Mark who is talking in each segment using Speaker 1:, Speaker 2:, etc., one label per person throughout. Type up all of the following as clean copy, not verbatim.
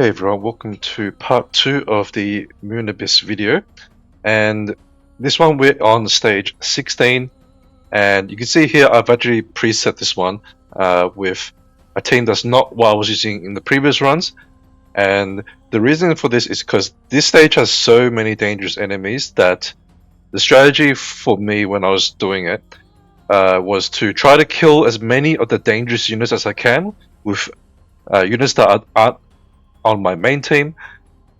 Speaker 1: Hey everyone, welcome to part 2 of the Moon Abyss video, and this one we're on stage 16, and you can see here I've actually preset this one with a team that's not what I was using in the previous runs, and the reason for this is because this stage has so many dangerous enemies that the strategy for me when I was doing it was to try to kill as many of the dangerous units as I can with units that aren't on my main team,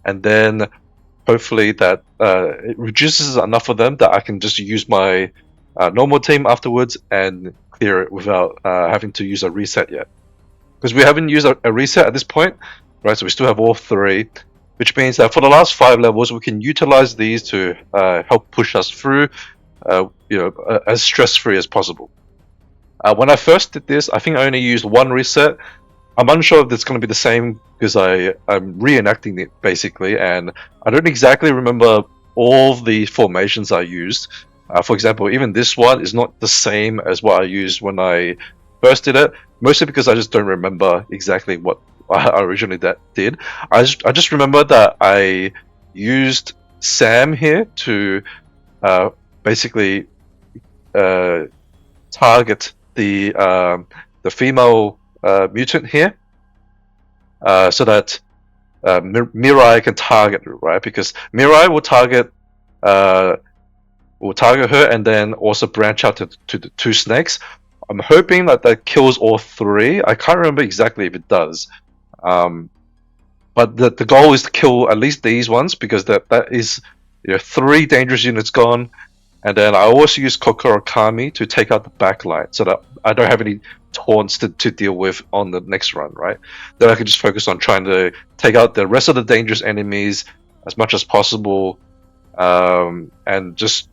Speaker 1: and then hopefully that it reduces enough of them that I can just use my normal team afterwards and clear it without having to use a reset yet. Because we haven't used a reset at this point, right? So we still have all three, which means that for the last 5 levels, we can utilize these to help push us through, as stress-free as possible. When I first did this, I think I only used one reset. I'm unsure if it's going to be the same because I'm reenacting it basically, and I don't exactly remember all the formations I used. For example, even this one is not the same as what I used when I first did it, mostly because I just don't remember exactly what I originally did. I just remember that I used Sam here to basically target the female mutant here, so that Mirai can target her, right? Because Mirai will target her and then also branch out to the two snakes. I'm hoping that kills all three. I can't remember exactly if it does, but the goal is to kill at least these ones, because that is 3 dangerous units gone. And then I also use Kokoro Kami to take out the backline, so that I don't have any taunts to deal with on the next run, right? Then I can just focus on trying to take out the rest of the dangerous enemies as much as possible, and just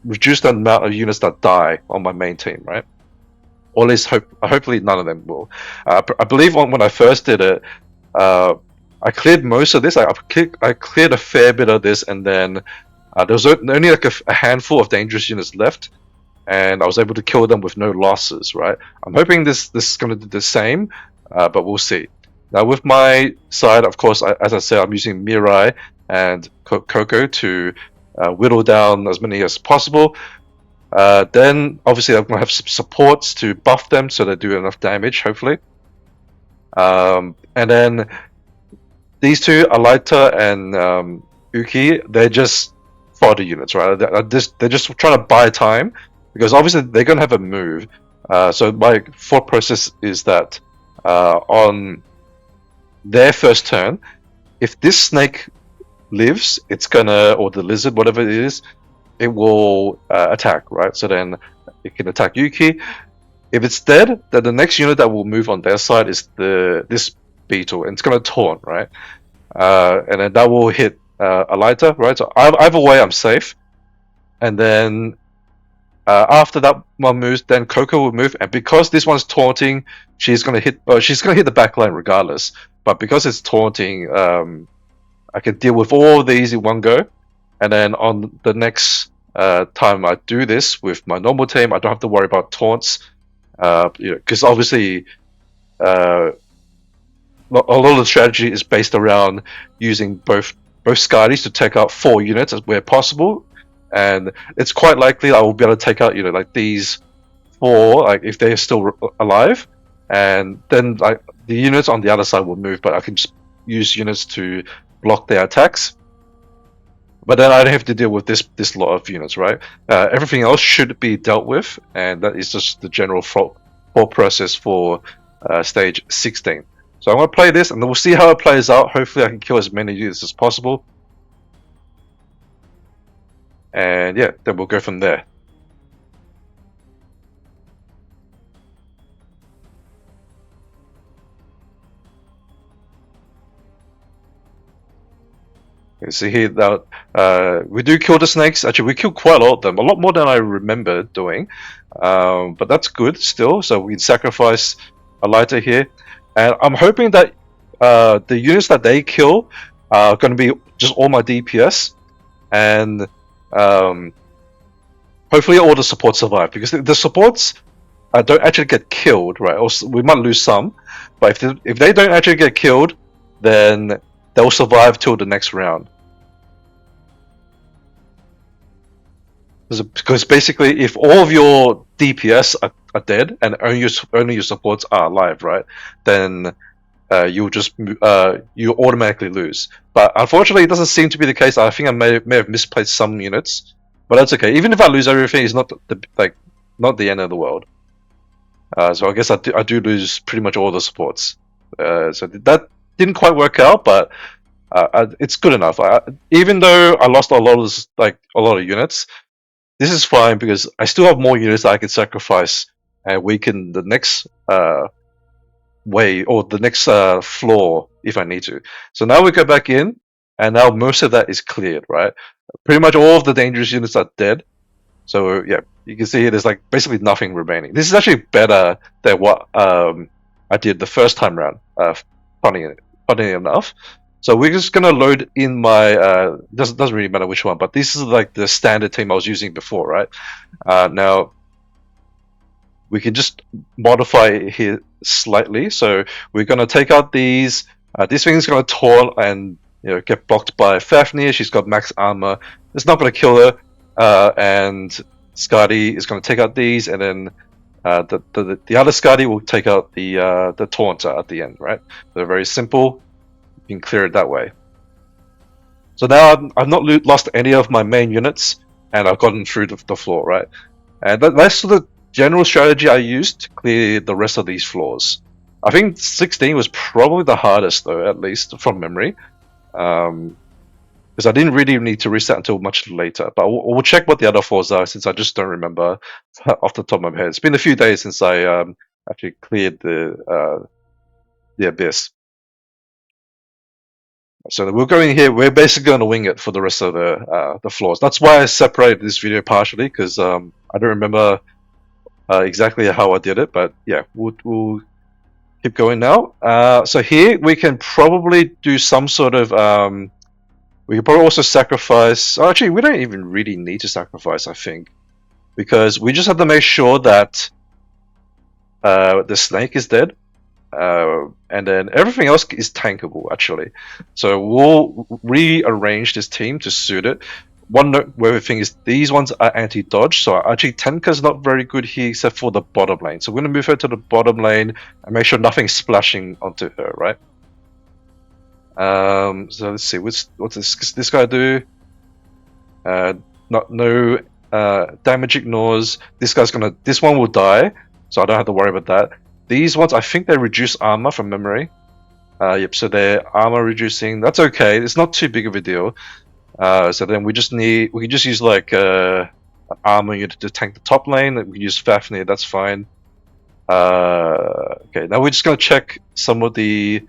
Speaker 1: reduce the amount of units that die on my main team, right? Or at least hopefully none of them will. I believe when I first did it, I cleared most of this. I cleared a fair bit of this, and then there was only like a handful of dangerous units left, and I was able to kill them with no losses, right? I'm hoping this is going to do the same, but we'll see. Now with my side, of course, as I said, I'm using Mirai and Coco to whittle down as many as possible. Then obviously I'm going to have some supports to buff them so they do enough damage, hopefully. And then these two, Alaita and Uki, they're just fodder units, right? They're just trying to buy time, because obviously they're going to have a move. So my thought process is that on their first turn, if this snake lives, it's gonna, or the lizard, whatever it is, it will attack, right? So then it can attack Yuki. If it's dead, then the next unit that will move on their side is this beetle, and it's gonna taunt, right? And then that will hit Alaita, right? So either way, I'm safe. And then after that one moves, then Coco will move, and because this one's taunting, she's gonna hit the backline regardless. But because it's taunting, I can deal with all of these in one go, and then on the next time I do this with my normal team, I don't have to worry about taunts, because obviously a lot of the strategy is based around using both Scardies to take out 4 units where possible, and it's quite likely I will be able to take out like these 4, like if they're still alive, and then like the units on the other side will move, but I can just use units to block their attacks. But then I don't have to deal with this lot of units, right? Everything else should be dealt with, and that is just the general thought process for stage 16. So I'm going to play this, and then we'll see how it plays out. Hopefully I can kill as many units as possible. And yeah, then we'll go from there. You see here that we do kill the snakes. Actually, we killed quite a lot of them, a lot more than I remember doing. But that's good still. So we sacrifice Alaita here, and I'm hoping that the units that they kill are going to be just all my DPS, and hopefully all the supports survive, because the supports don't actually get killed, right? Or we might lose some, but if they don't actually get killed, then they'll survive till the next round. Because basically, if all of your DPS are dead and only your supports are alive, right? Then you automatically lose. But unfortunately, it doesn't seem to be the case. I think I may have misplaced some units, but that's okay. Even if I lose everything, it's not not the end of the world. So I guess I do lose pretty much all the supports. So that didn't quite work out, but it's good enough. Even though I lost a lot of units, this is fine because I still have more units that I can sacrifice and weaken the next way or the next floor if I need to. So now we go back in, and now most of that is cleared, right? Pretty much all of the dangerous units are dead. So yeah, you can see there's like basically nothing remaining. This is actually better than what I did the first time round. Funny enough. So we're just gonna load in my doesn't really matter which one, but this is like the standard team I was using before, right? Now we can just modify it here slightly. So we're gonna take out these. This thing's gonna taunt and get blocked by Fafnir. She's got max armor. It's not gonna kill her. And Skadi is gonna take out these, and then the other Skadi will take out the taunter at the end, right? They're very simple. You can clear it that way. So now I've not lost any of my main units, and I've gotten through the floor, right? And that's the general strategy I used to clear the rest of these floors. I think 16 was probably the hardest, though, at least from memory. Because I didn't really need to reset until much later. But we'll check what the other floors are, since I just don't remember off the top of my head. It's been a few days since I actually cleared the abyss. So we're going here. We're basically going to wing it for the rest of the floors. That's why I separated this video partially, because I don't remember exactly how I did it. But yeah, we'll keep going now. So here we can probably do some sort of we can probably also sacrifice. Oh, actually, we don't even really need to sacrifice, I think, because we just have to make sure that the snake is dead, and then everything else is tankable, actually. So we'll rearrange this team to suit it. One noteworthy thing is these ones are anti-dodge, so actually Tenka's not very good here except for the bottom lane. So we're going to move her to the bottom lane and make sure nothing's splashing onto her, right? So let's see, what's this guy do? No damage ignores. This one will die, so I don't have to worry about that. These ones, I think they reduce armor from memory. Yep, so they're armor reducing. That's okay. It's not too big of a deal. So then we can just use like armor unit to tank the top lane. We can use Fafnir. That's fine. Okay, now we're just gonna check some of the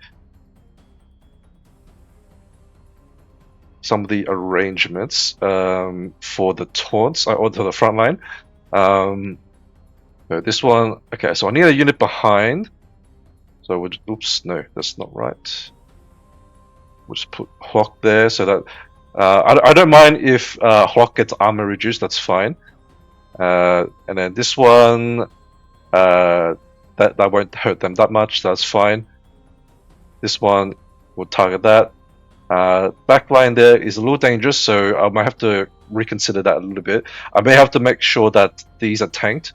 Speaker 1: arrangements for the taunts or to the front line. So this one, okay, so I need a unit behind. So we'll oops, no, that's not right. We'll just put Hawk there so that I don't mind if Hawk gets armor reduced, that's fine. And then this one, that won't hurt them that much, that's fine. This one, we'll target that. Backline there is a little dangerous, so I might have to reconsider that a little bit. I may have to make sure that these are tanked.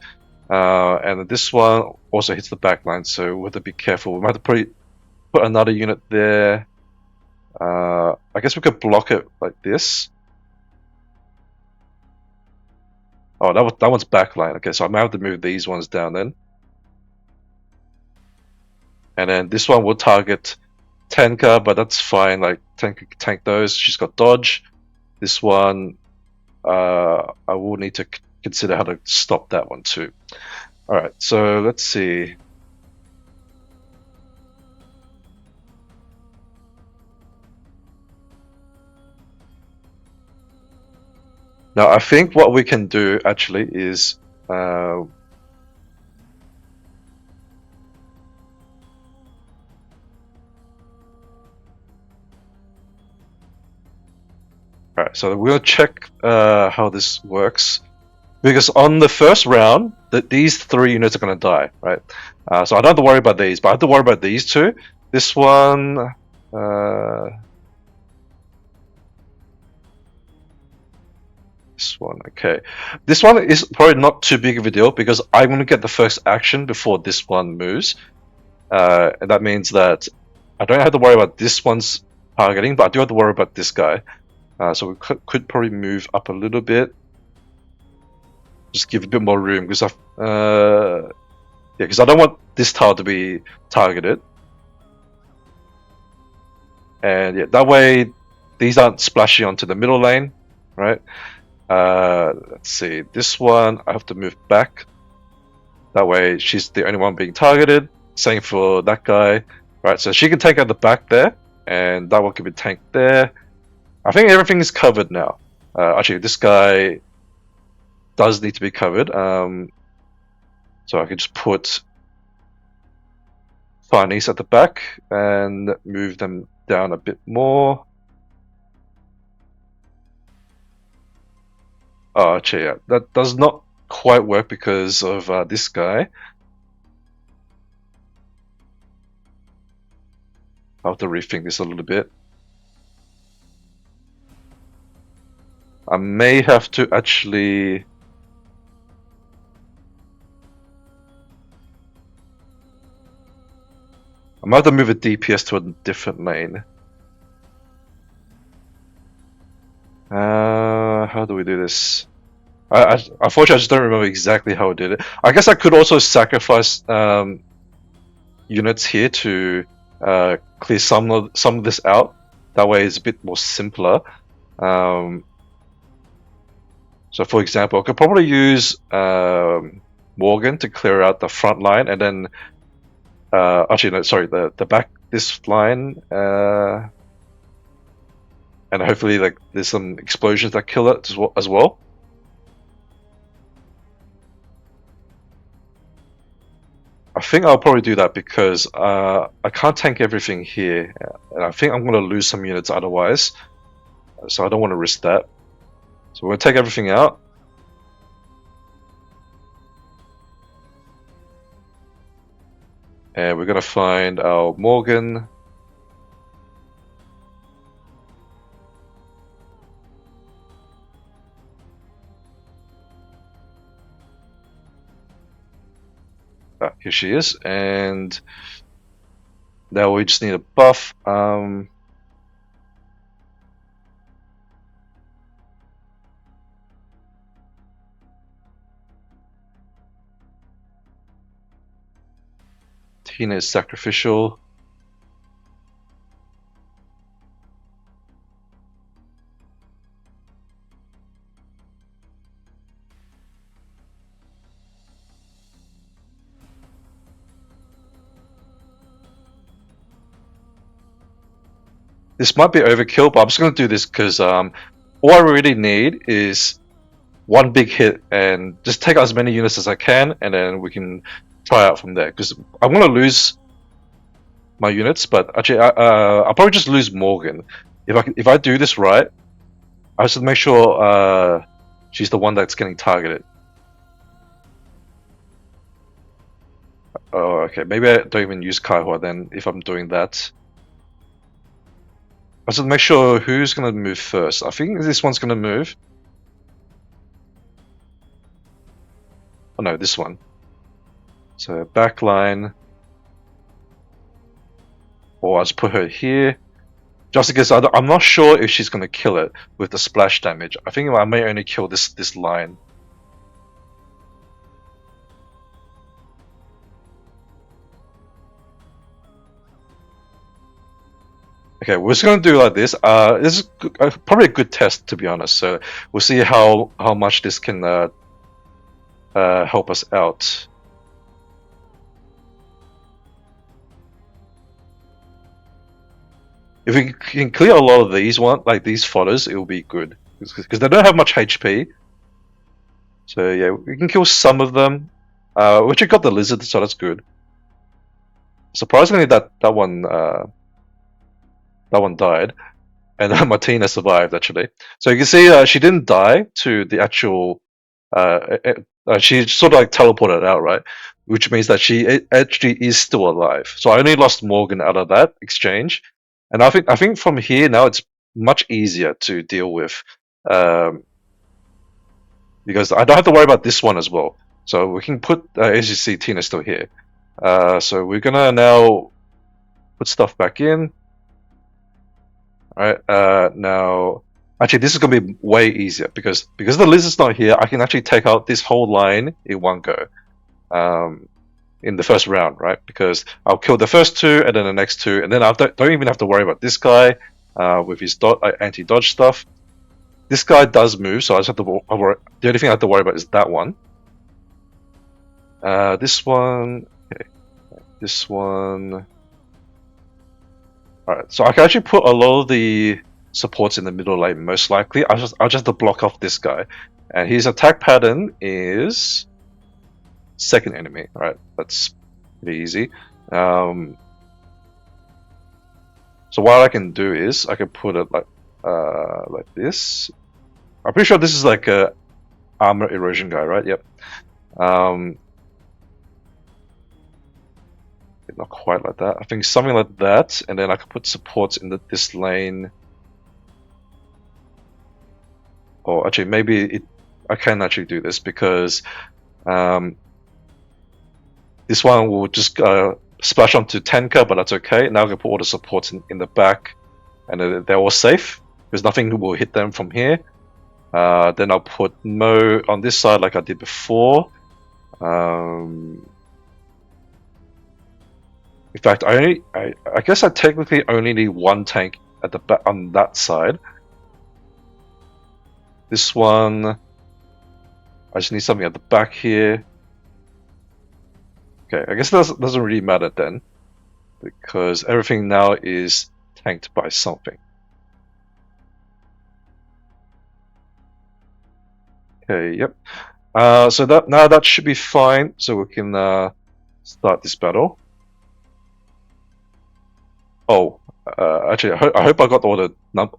Speaker 1: And this one also hits the backline, so we have to be careful. We might have to put another unit there. I guess we could block it like this. Oh, that one's backline. Okay, so I might have to move these ones down then. And then this one will target Tenka, but that's fine. Like Tenka can tank those. She's got dodge. This one, I will need to consider how to stop that one too. All right, so let's see. Now, I think what we can do actually is alright, so we'll check how this works. Because on the first round, these 3 units are going to die, right? So I don't have to worry about these, but I have to worry about these 2. This one, This one, okay. This one is probably not too big of a deal because I'm going to get the first action before this one moves. And that means that I don't have to worry about this one's targeting, but I do have to worry about this guy. So we could probably move up a little bit. Just give a bit more room because because I don't want this tile to be targeted. And yeah, that way these aren't splashing onto the middle lane, right? Let's see, this one I have to move back. That way she's the only one being targeted. Same for that guy, right? So she can take out the back there, and that one can be tanked there. I think everything is covered now. Actually, this guy does need to be covered. So I can just put Farnese at the back and move them down a bit more. Oh, actually, yeah, that does not quite work because of this guy. I'll have to rethink this a little bit. I may have to actually... I might have to move a DPS to a different lane. How do we do this? Unfortunately, I just don't remember exactly how I did it. I guess I could also sacrifice units here to clear some of this out. That way, it's a bit more simpler. So, for example, I could probably use Morgan to clear out the front line, and then actually no, sorry, the back this line, and hopefully like there's some explosions that kill it as well. I think I'll probably do that because I can't tank everything here, and I think I'm going to lose some units otherwise. So I don't want to risk that. So we're going to take everything out. And we're going to find our Morgan. Here she is. And now we just need a buff. Tina is sacrificial. This might be overkill, but I'm just going to do this because all I really need is one big hit and just take out as many units as I can, and then we can try out from there. Because I want to lose my units, but actually, I'll probably just lose Morgan. If I do this right, I should make sure she's the one that's getting targeted. Oh, okay. Maybe I don't even use Kaihua then if I'm doing that. I should make sure who's going to move first. I think this one's going to move. Oh no, this one. So backline. Or I'll just put her here. Just because I'm not sure if she's going to kill it with the splash damage. I think I may only kill this line. Okay, we're just going to do like this. This is probably a good test, to be honest. So we'll see how much this can help us out. If we can clear a lot of these these foders, it will be good because they don't have much HP. So yeah, we can kill some of them. Which got the lizard, so that's good. Surprisingly, that one died, and Martina survived actually. So you can see she didn't die to the actual. She sort of like teleported out, right? Which means that she actually is still alive. So I only lost Morgan out of that exchange. And I think from here now it's much easier to deal with, um, because I don't have to worry about this one as well. So we can put, as you see, Tina's still here. So we're gonna now put stuff back in. All right. Now, actually, this is gonna be way easier because the lizard's not here. I can actually take out this whole line in one go. In the first round, right? Because I'll kill the first two and then the next two, and then I don't even have to worry about this guy with his anti-dodge stuff. This guy does move, so I just have to worry. The only thing I have to worry about is that one. This one, okay. This one. All right, so I can actually put a lot of the supports in the middle lane. Most likely, I'll just have to block off this guy, and his attack pattern is second enemy. All right, that's pretty easy. So what I can do is I can put it like this. I'm pretty sure this is like a armor erosion guy, right? Yep. Not quite like that. I think something like that, and then I can put supports in this lane. Or actually, maybe I can actually do this because this one will just splash onto Tenka, but that's okay. Now I can put all the supports in the back, and they're all safe because nothing will hit them from here. Then I'll put Mo on this side like I did before. In fact, I guess I technically only need one tank at the back on that side. This one, I just need something at the back here. Okay, I guess that doesn't really matter then, because everything now is tanked by something. Okay, yep. So that should be fine. So we can start this battle. Oh, actually, I hope I got all the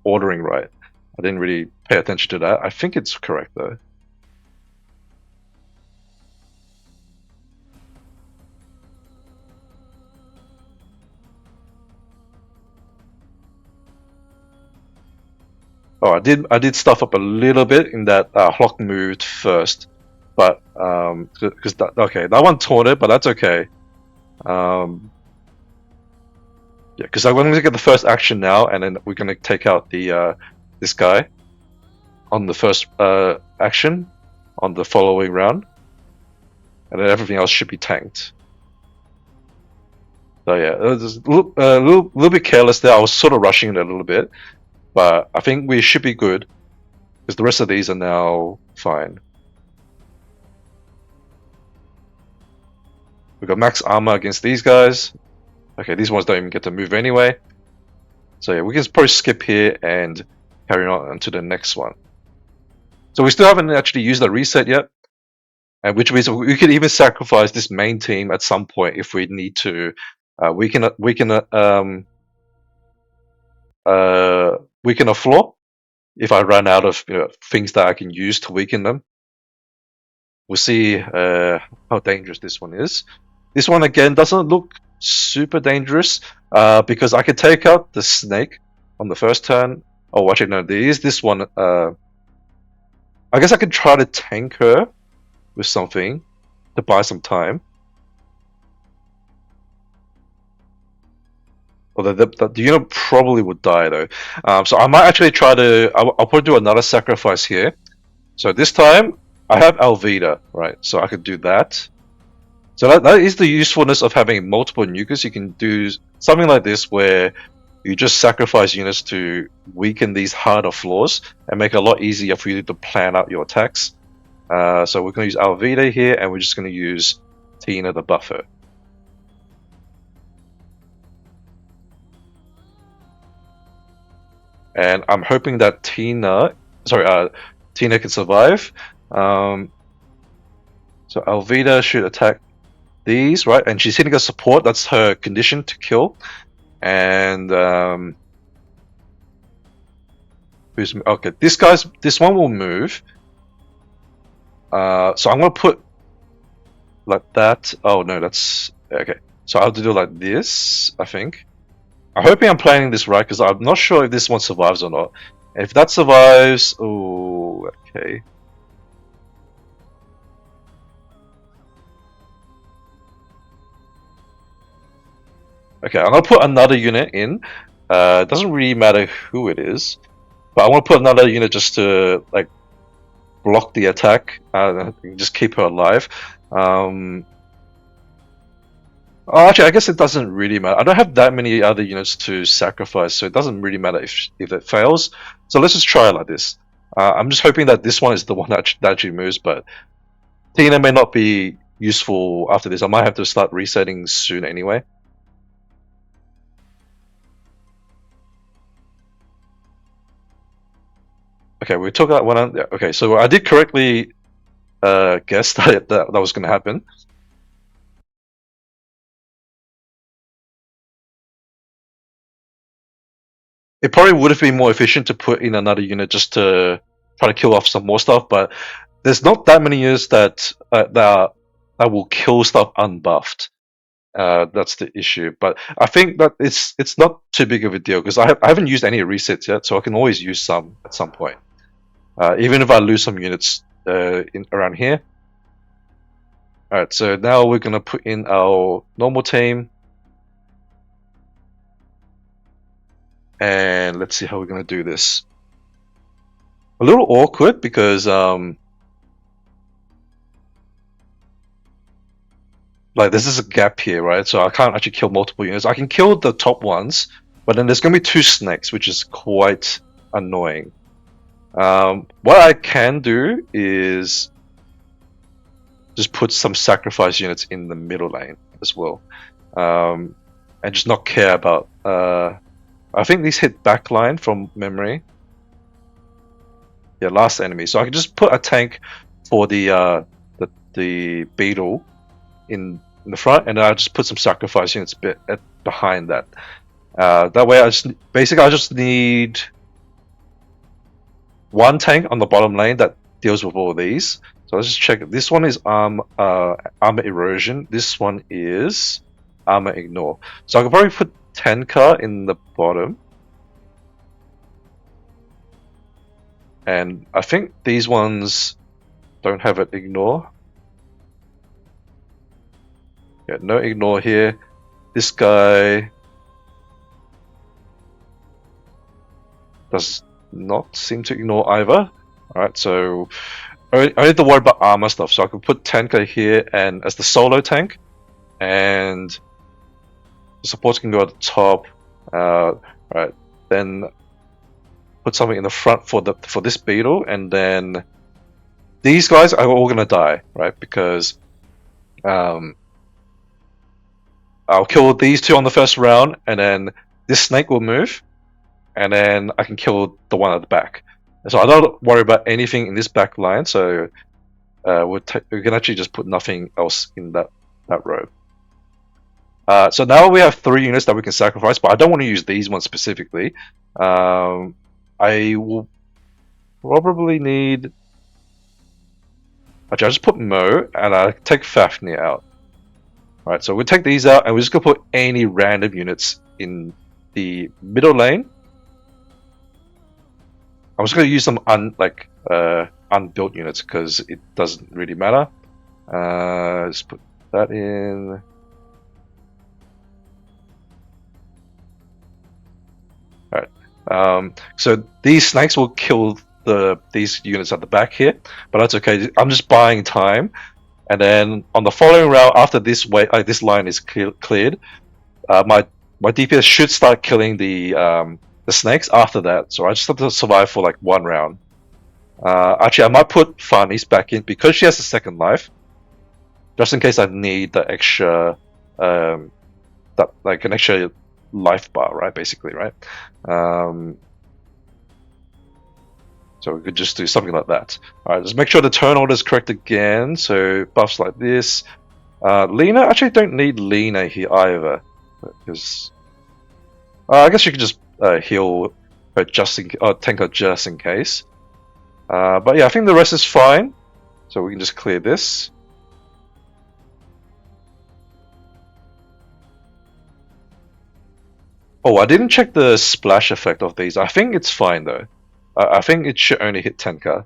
Speaker 1: ordering right. I didn't really pay attention to that. I think it's correct though. Oh, I did stuff up a little bit in that Hlock moved first, but because okay, that one taunted, but that's okay. Yeah, because I'm going to get the first action now, and then we're going to take out the this guy on the first action on the following round, and then everything else should be tanked. So yeah, it was a little bit careless there. I was sort of rushing it a little bit, but I think we should be good because the rest of these are now fine. We've got max armor against these guys. Okay, these ones don't even get to move anyway. So yeah, we can probably skip here and carry on to the next one. So we still haven't actually used the reset yet, and which means we could even sacrifice this main team at some point if we need to. We can weaken a floor if I run out of things that I can use to weaken them. We'll see how dangerous this one is. This one again doesn't look super dangerous because I can take out the snake on the first turn. Oh, actually no, there is this one. I guess I could try to tank her with something to buy some time. Although the unit probably would die though. So I might actually try to. I'll probably do another sacrifice here. So this time I have Alvida, right? So I could do that. So that is the usefulness of having multiple nukers. You can do something like this where you just sacrifice units to weaken these harder floors and make it a lot easier for you to plan out your attacks. So we're going to use Alvida here, and we're just going to use Tina the buffer. And I'm hoping that Tina can survive. So Alvida should attack these, right? And she's hitting a support. That's her condition to kill. And okay? This one will move. So I'm gonna put like that. Oh no, that's okay. So I'll have to do like this, I think. I'm hoping I'm planning this right because I'm not sure if this one survives or not. If that survives, oh, okay. Okay, I'm gonna put another unit in. It doesn't really matter who it is, but I want to put another unit just to like block the attack. Just keep her alive. Oh, actually, I guess it doesn't really matter. I don't have that many other units to sacrifice, so it doesn't really matter if it fails. So let's just try it like this. I'm just hoping that this one is the one that actually moves, but Tina may not be useful after this. I might have to start resetting soon anyway. Okay, we took out one. Okay, so I did correctly guess that was going to happen. It probably would have been more efficient to put in another unit just to try to kill off some more stuff, but there's not that many units that will kill stuff unbuffed. That's the issue. But I think that it's not too big of a deal because I haven't used any resets yet, so I can always use some at some point. Even if I lose some units in around here. Alright, so now we're gonna put in our normal team. And let's see how we're gonna do this. A little awkward because like this is a gap here, right? So I can't actually kill multiple units. I can kill the top ones, but then there's gonna be two snakes, which is quite annoying. What I can do is just put some sacrifice units in the middle lane as well, and just not care about. I think these hit backline from memory. Yeah, last enemy. So I can just put a tank for the beetle in the front, and I just put some sacrifice units behind that. That way, I just need one tank on the bottom lane that deals with all these. So let's just check. This one is armor erosion. This one is armor ignore. So I could probably put Tenka in the bottom. And I think these ones don't have it ignore. Yeah, no ignore here. This guy does not seem to ignore either. Alright, so I need to worry about armor stuff. So I can put Tenka here and as the solo tank, and the supports can go at the top. Right, then put something in the front for this beetle, and then these guys are all gonna die, right? Because I'll kill these two on the first round, and then this snake will move, and then I can kill the one at the back. So I don't worry about anything in this back line. So we can actually just put nothing else in that row. So now we have 3 units that we can sacrifice, but I don't want to use these ones specifically. I will probably need. Actually, I just put Mo and I take Fafnir out. Alright, so we'll take these out and we're just gonna put any random units in the middle lane. I'm just gonna use some unbuilt units because it doesn't really matter. Just put that in. Alright. So these snakes will kill these units at the back here, but that's okay. I'm just buying time, and then on the following round after this line is cleared, my DPS should start killing the snakes after that. So I just have to survive for like 1 round. Actually, I might put Farnies back in because she has a second life, just in case I need the extra, an extra life bar, right? Basically, right? So we could just do something like that. Alright, let's make sure the turn order is correct again. So buffs like this. Lena, actually don't need Lena here either. Because I guess you could just heal her tank her just in case. But yeah, I think the rest is fine. So we can just clear this. Oh, I didn't check the splash effect of these. I think it's fine though. I think it should only hit 10k.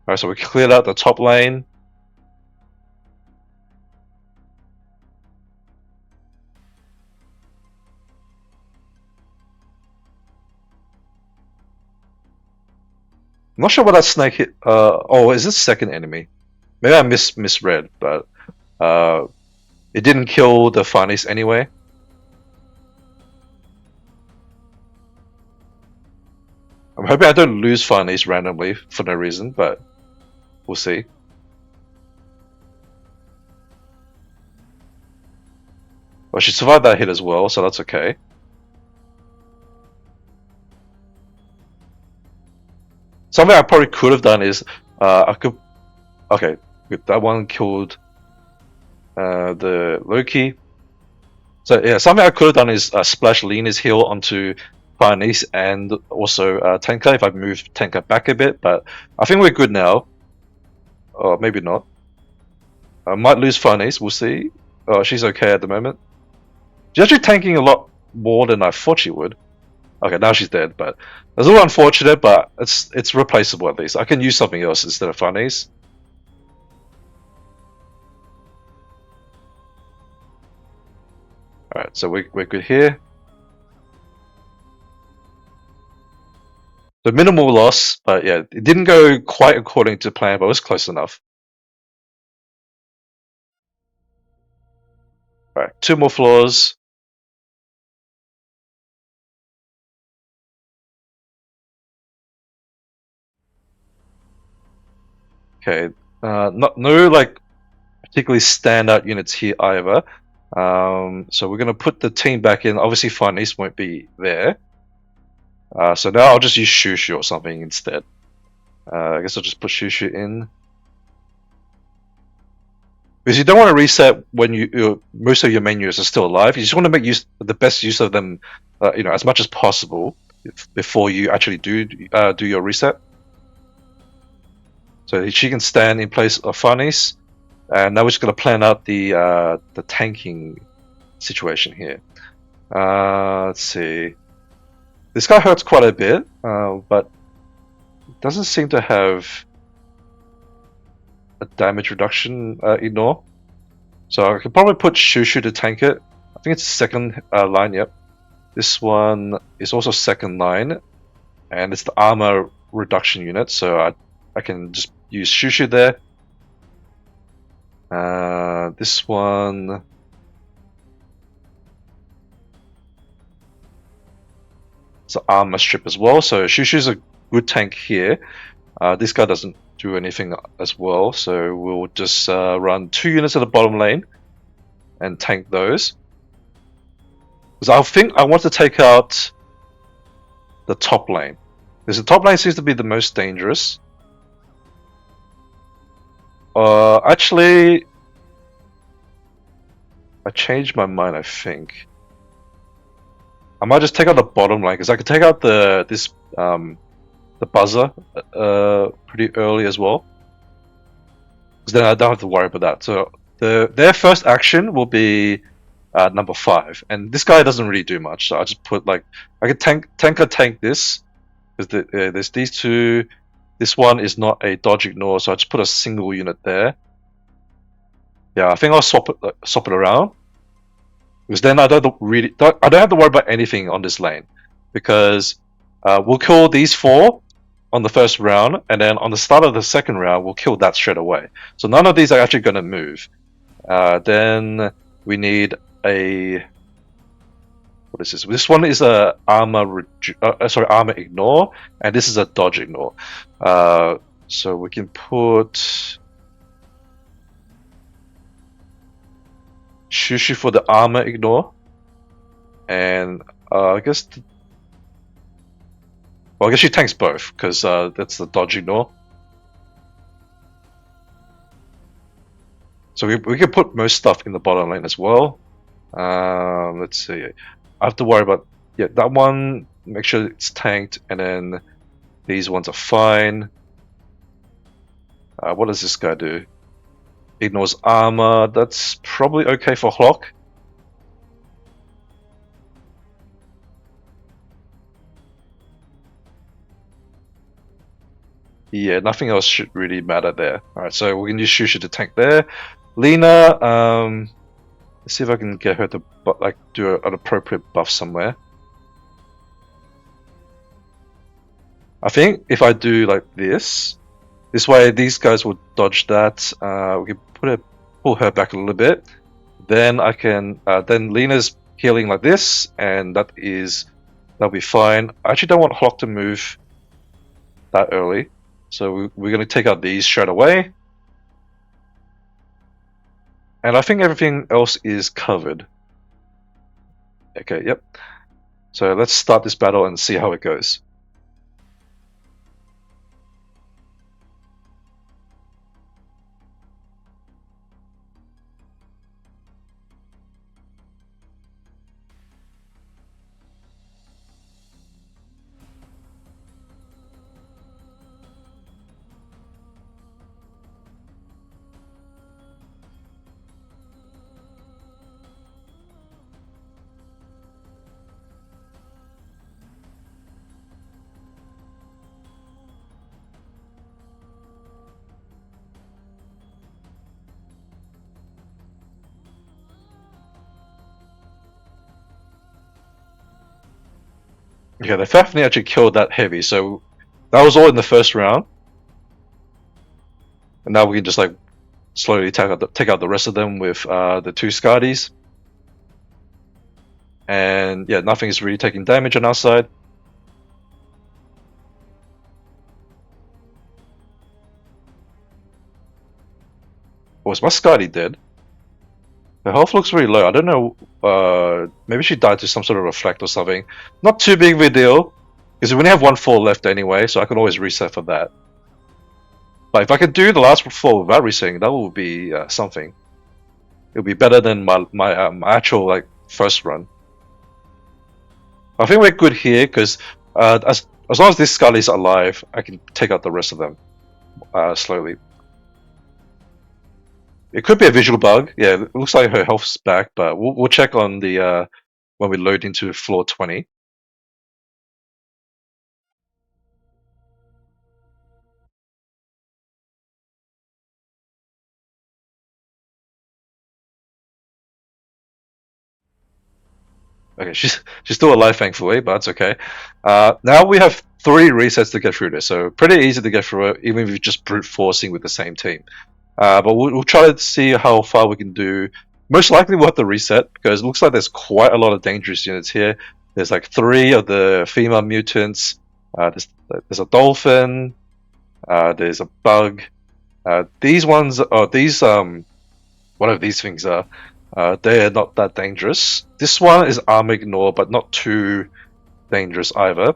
Speaker 1: Alright, so we cleared out the top lane. I'm not sure what that snake hit. Oh, is this second enemy? Maybe I misread, but it didn't kill the Farnies anyway. I'm hoping I don't lose Farnies randomly for no reason, but we'll see. Well, she survived that hit as well, so that's okay. Something I probably could have done is I could. Okay, good. That one killed the Loki. So yeah, something I could have done is splash Lena's heal onto Farnese and also Tenka if I move Tenka back a bit, but I think we're good now. Or maybe not. I might lose Farnese, we'll see. Oh, she's okay at the moment. She's actually tanking a lot more than I thought she would. Okay, now she's dead, but it's a little unfortunate, but it's replaceable at least. I can use something else instead of Farnese. Alright, so we're good here. So minimal loss, but yeah, it didn't go quite according to plan, but it was close enough. Alright, 2 more floors. Okay, no like particularly standout units here either. So we're gonna put the team back in. Obviously, Farnese won't be there. So now I'll just use Shushu or something instead. I guess I'll just put Shushu in. Because you don't want to reset when most of your menus are still alive. You just want to make the best use of them, as much as possible before you actually do your reset. So she can stand in place of Farnese, and now we're just going to plan out the tanking situation here. Let's see. This guy hurts quite a bit, but doesn't seem to have a damage reduction ignore. So I could probably put Shushu to tank it. I think it's second line, yep. This one is also second line, and it's the armor reduction unit, so I can just use Shushu there. This one... it's an armor strip as well, so Shushu's a good tank here. This guy doesn't do anything as well, so we'll just run 2 units at the bottom lane and tank those. Because I think I want to take out the top lane. Because the top lane seems to be the most dangerous. Actually, I changed my mind, I think. I might just take out the bottom lane, because I could take out the buzzer pretty early as well. Because then I don't have to worry about that. So their first action will be number 5, and this guy doesn't really do much. So I just put I could tank this, because there's these two. This one is not a dodge ignore, so I just put a single unit there. Yeah, I think I'll swap it around, because then I don't have to worry about anything on this lane, because we'll kill these 4 on the first round, and then on the start of the second round we'll kill that straight away. So none of these are actually going to move. Then we need a... what is this? This one is a armor ignore, and this is a dodge ignore. So we can put Shushu for the armor ignore, and I guess well, I guess she tanks both, because that's the dodge ignore. So we can put most stuff in the bottom lane as well. Let's see. I have to worry about that one. Make sure it's tanked, and then these ones are fine. What does this guy do? Ignores armor. That's probably okay for Hlock. Yeah, nothing else should really matter there. Alright, so we can use Shusha to tank there. Lena, let's see if I can get her to like do an appropriate buff somewhere. I think if I do like this way these guys will dodge that. We can pull her back a little bit. Then I can then Lena's healing like this, and that'll be fine. I actually don't want Hlock to move that early, so we're going to take out these straight away. And I think everything else is covered. Okay, yep. So let's start this battle and see how it goes. Okay, the Fafnir actually killed that heavy, so that was all in the first round. And now we can just like slowly take out the rest of them with the two Skadies. And yeah, nothing is really taking damage on our side. Was my Skadi dead? Her health looks really low. I don't know. Maybe she died to some sort of reflect or something. Not too big of a deal, because we only have 1/4 left anyway, so I can always reset for that. But if I could do the last 4 without resetting, that would be something. It would be better than my actual like first run. I think we're good here because as long as this Skull is alive, I can take out the rest of them slowly. It could be a visual bug. Yeah, it looks like her health's back, but we'll check on the when we load into floor 20. Okay, she's still alive, thankfully, but that's okay. Now we have 3 resets to get through this, so pretty easy to get through it, even if you're just brute forcing with the same team. But we'll try to see how far we can do. Most likely we'll have to reset, because it looks like there's quite a lot of dangerous units here. There's like 3 of the female mutants. There's a dolphin. There's a bug. These ones, whatever these things are, they're not that dangerous. This one is armor ignore, but not too dangerous either.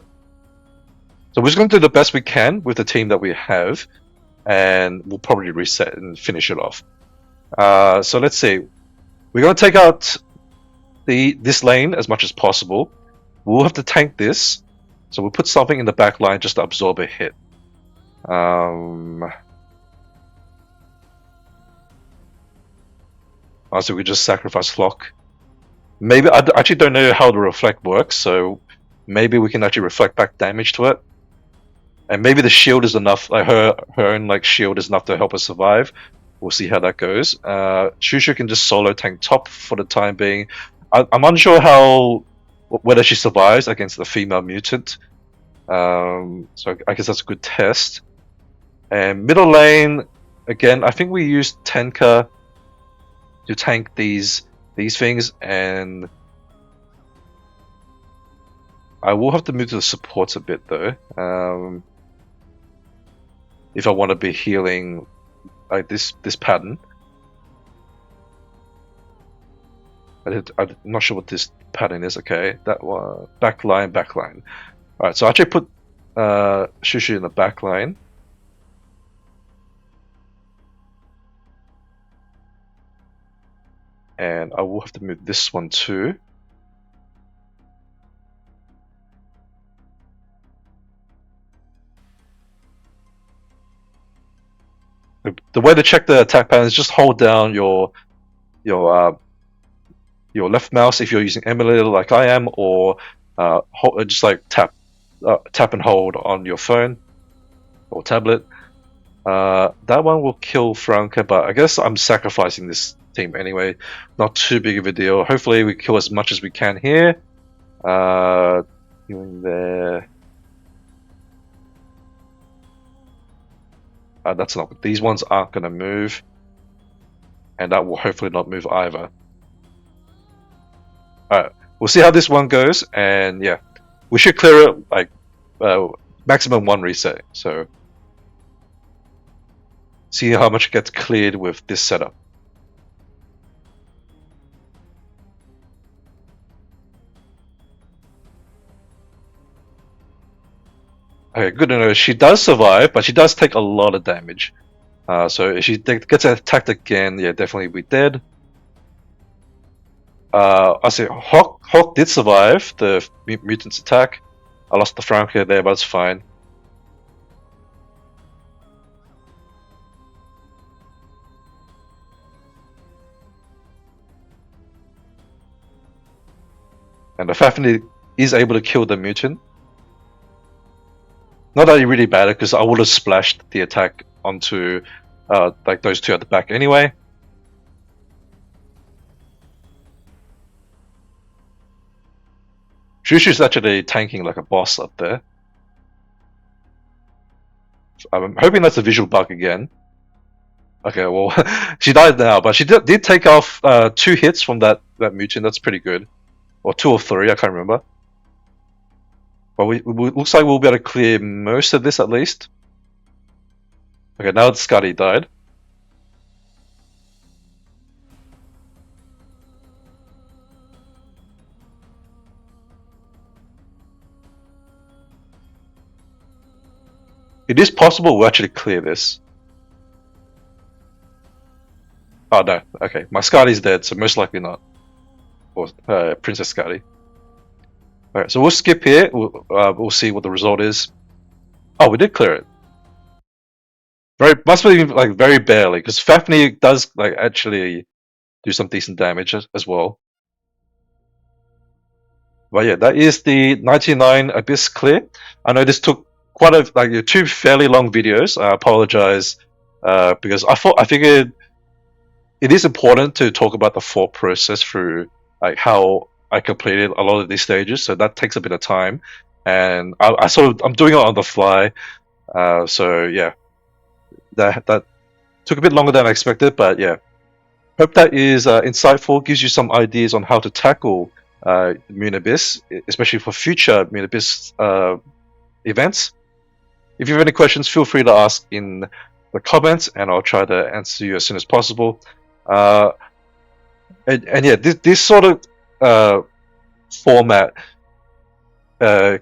Speaker 1: So we're just going to do the best we can with the team that we have, and we'll probably reset and finish it off. So let's see. We're going to take out this lane as much as possible. We'll have to tank this, so we'll put something in the back line just to absorb a hit. So we just sacrifice Hlock. Maybe I actually don't know how the reflect works, so maybe we can actually reflect back damage to it. And maybe the shield is enough, like her own like shield is enough to help us survive. We'll see how that goes. Shusha can just solo tank top for the time being. I'm unsure whether she survives against the female mutant. So I guess that's a good test. And middle lane, again, I think we used Tenka to tank these things, and I will have to move to the supports a bit though. If I want to be healing like this pattern. I'm not sure what this pattern is. Okay, that one, backline. Alright, so I actually put Shushu in the backline. And I will have to move this one too. The way to check the attack pattern is just hold down your left mouse if you're using emulator like I am, or just like tap and hold on your phone. or tablet. That one will kill Franca, but I guess I'm sacrificing this team anyway. Not too big of a deal. Hopefully we kill as much as we can here. Healing there. That's not. These ones aren't going to move, and that will hopefully not move either. Alright, we'll see how this one goes, and yeah, we should clear it like maximum 1 reset. So see how much gets cleared with this setup. Okay, good to know. She does survive, but she does take a lot of damage. So if she gets attacked again, yeah, definitely be dead. I say Hawk did survive the mutant's attack. I lost the Franca there, but it's fine. And the Fafnir is able to kill the mutant. Not that it really mattered, because I would have splashed the attack onto like those two at the back anyway. Shushu's actually tanking like a boss up there. I'm hoping that's a visual bug again. Okay, well, she died now, but she did take off 2 hits from that mutant. That's pretty good. Or 2 or 3, I can't remember. But looks like we'll be able to clear most of this at least. Okay, now Scotty died. It is possible we'll actually clear this. Oh no, okay. My Scotty's dead, so most likely not. Or Princess Scotty. Alright, so we'll skip here. We'll see what the result is. Oh, we did clear it. Must be like very barely, because Fafnir does like actually do some decent damage as well. But yeah, that is the 99 Abyss clear. I know this took quite a 2 fairly long videos. I apologize because I figured it is important to talk about the thought process through like how I completed a lot of these stages. So that takes a bit of time, and I'm doing it on the fly. So yeah, that took a bit longer than I expected, but yeah. Hope that is insightful, gives you some ideas on how to tackle Moon Abyss, especially for future Moon Abyss events. If you have any questions, feel free to ask in the comments, and I'll try to answer you as soon as possible. And yeah, this sort of format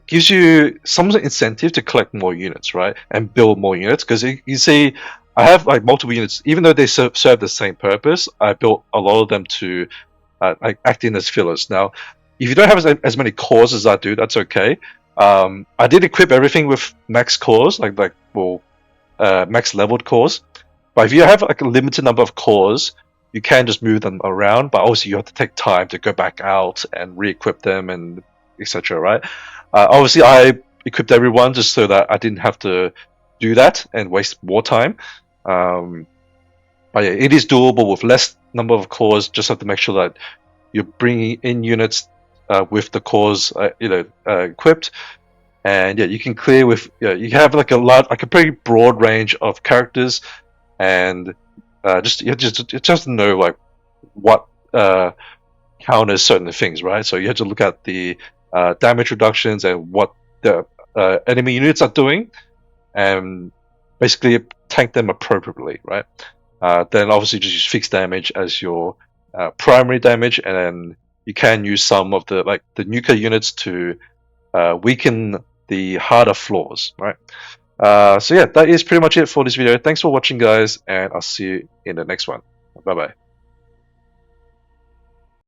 Speaker 1: gives you some incentive to collect more units, right, and build more units. Because you see, I have like multiple units, even though they serve the same purpose. I built a lot of them to like acting as fillers. Now, if you don't have as many cores as I do, that's okay. I did equip everything with max cores, max leveled cores. But if you have like a limited number of cores, you can just move them around. But obviously, you have to take time to go back out and re-equip them and etc. Right? Obviously, I equipped everyone just so that I didn't have to do that and waste more time. But yeah, it is doable with less number of cores. Just have to make sure that you're bringing in units with the cores, equipped. And yeah, you can clear with. You have like a pretty broad range of characters, and just know like what counters certain things, right? So you have to look at the damage reductions and what the enemy units are doing, and basically tank them appropriately, right? Then obviously just use fixed damage as your primary damage, and then you can use some of the nuclear units to weaken the harder floors, right? So yeah, that is pretty much it for this video. Thanks for watching, guys, and I'll see you in the next one. Bye bye.